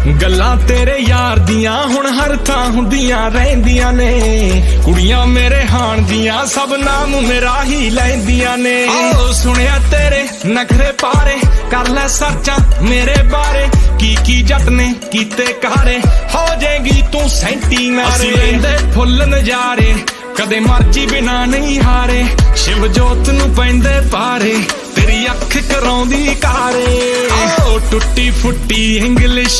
गल्लां तेरे यार दियां हुण हर थां हुंदियां रहिंदियां ने। कुड़ियां मेरे हाण दियां सब नाम मेरा ही लैंदियां ने। ओ सुनिया तेरे नखरे पारे कर लै सर्चां मेरे बारे। की जट ने कीते कारे हो जाएगी तू सैंटी नारे। असीं लैंदे फुੱਲ नजारे कदे मर्जी बिना नहीं हारे। शिव जोत नूं पैंदे पारे तेरी अख कराउंदी कारे। ओ टुट्टी फुट्टी इंग्लिश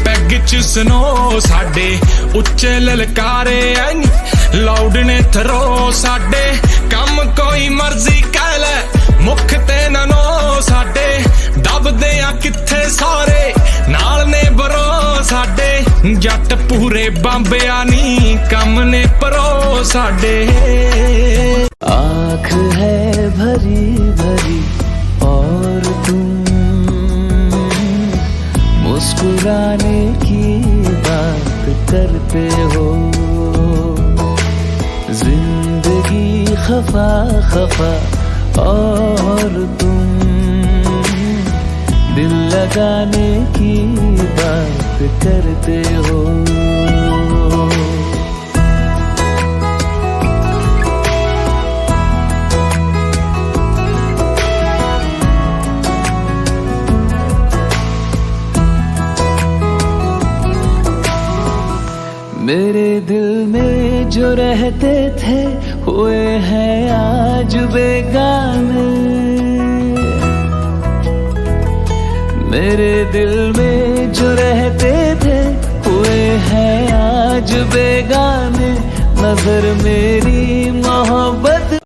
पैग च सुनो साडे उच्चे ललकारे लाउड ने थरो साडे। कम कोई मर्जी कह लै मुख ते ना नो साडे। दबदे आ किथे सारे नाल ने बरो साडे। जट पूरे बांबिया नी कम ने परो साडे। आँख है भरी भरी और तुम मुस्कुराने की बात करते हो। जिंदगी खफा खफा और तुम दिल लगाने की बात करते हो। मेरे दिल में जो रहते थे हुए हैं आज बेगाने। मेरे दिल में जो रहते थे हुए हैं आज बेगाने। नजर मेरी मोहब्बत